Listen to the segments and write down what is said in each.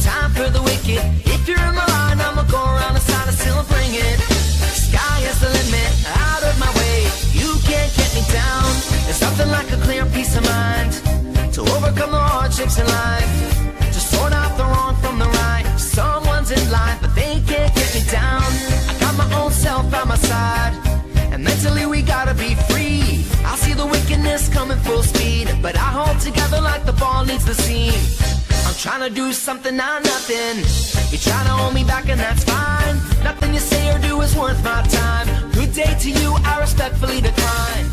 time for the wicked. If you're in my line, I'ma go around the side and still bring it. Sky is the limit, out of my way. You can't get me down. There's nothing like a clear peace of mind to overcome the hardships in life. Just sort out the wrong from the right. Someone's in line, but they can't get me down. I got my own self by my side, and mentally we gotta be free. I see the wickedness coming full speed, but I hold together like the ball needs the seam. I'm trying to do something, not nothing. You try to hold me back and that's fine. Nothing you say or do is worth my time. Good day to you, I respectfully decline.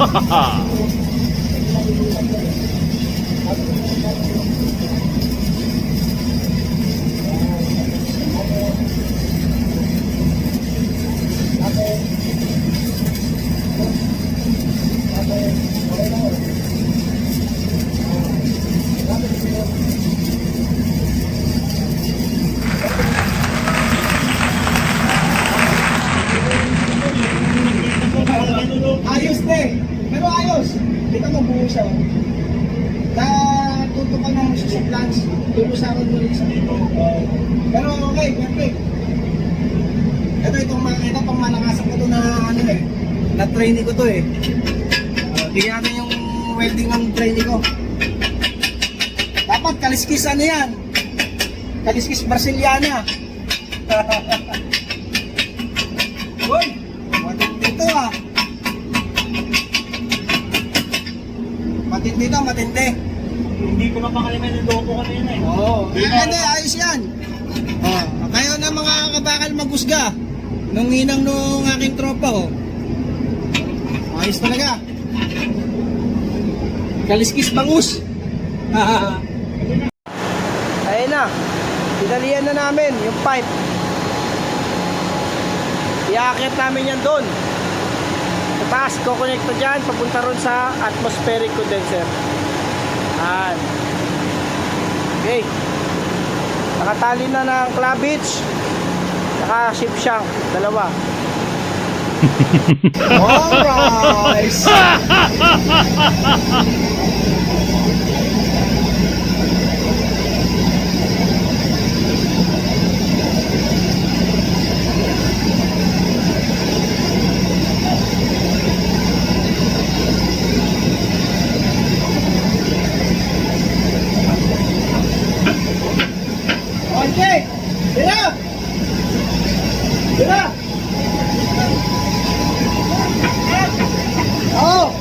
Ha ha ha! Ayos din. Pero ayos. Kita mo buo siya. Natuto ka ng susuplans. Tutusakan mo rin sa dito. Pero okay, perfect. Itong pang malakasan ko to na ano eh. Na training ko to eh. Tingnan natin yung welding ng training ko. Dapat kaliskis ano yan. Kaliskis Brasiliana. Uy! Matindi to ah. Matindi to, matindi. Hindi ko mapakalimutan yung loko kanina eh. Oo. Hindi, ayos yan. Kayo na mga kabakal magusga. Nung inang nung aking tropa oh. Ayos talaga. Kaliskis bangus. Ayun na. Pinalian na namin yung pipe. Iakit namin yan doon. Sa taas, kukonekta dyan, papunta ron sa atmospheric condenser. Yan. Okay. Nakatali na ng clavage. Saka ship shank. Dalawa. Alright. Okay. Tira. Tira. Oh.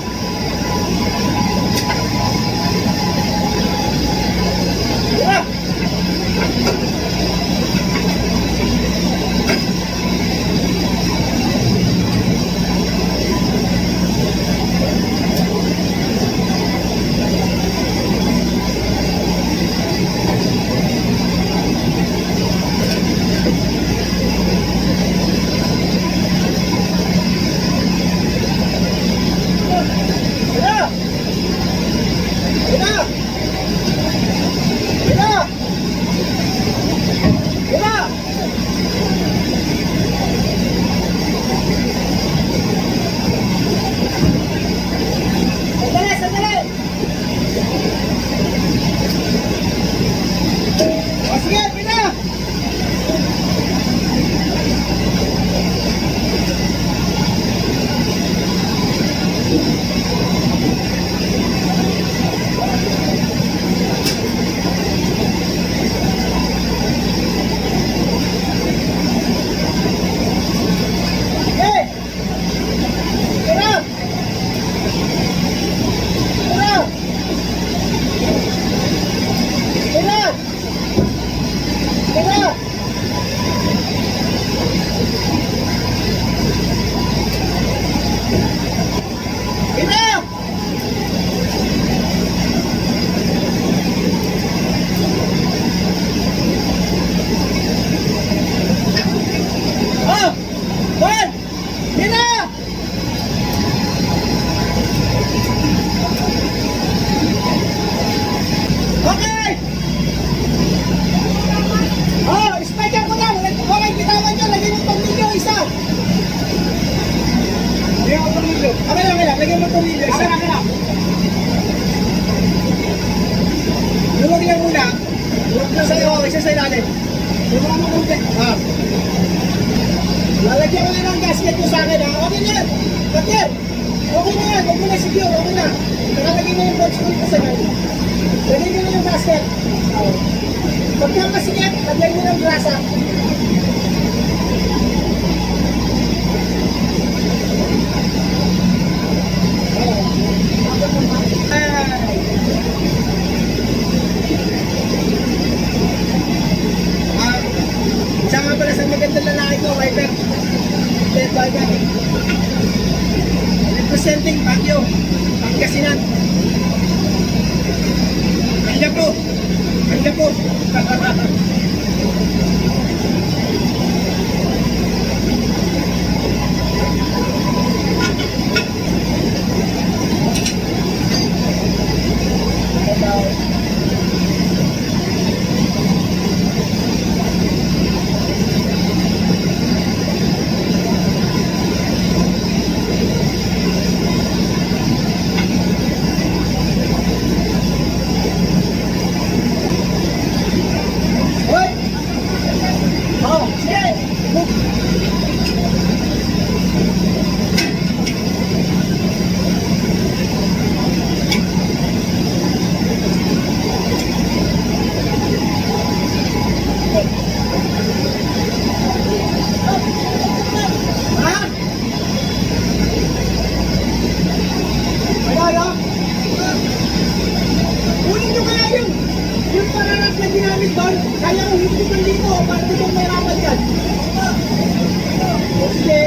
Okay! Oh, spiker ko lang. Okay, bitawan nyo. Lagyan mo tornilyo isa. Lagyan mo tornilyo. Okay lang. Lagyan mo tornilyo isa. Okay lang. Luwag lang muna. Luwag lang sa'yo. Isa sa ilalim. Luwag mo kunti. Ah. Lalagyan ko na ng gasket mo sa akin. Ha? Okay na yan. Bakit? Okay na yan. Huwag mo na secure. Okay na. Nakalagay mo yung box ko sa yan. Lagyan mo na yung gasket. Oh. Pagka masikip, lagyan mo ng grasa. Isa nga pala sa magandang lalaki ko, Viper. Dead Viper. Representing Baguio, Pangasinan. Kanya po. Kanya po. Hoy! Oh, sige! Ha? Wala na? Kunin nyo kaya yung pangarap na ginamit doon, kaya kong hindi dito para di ko mahirapan yan. Sige.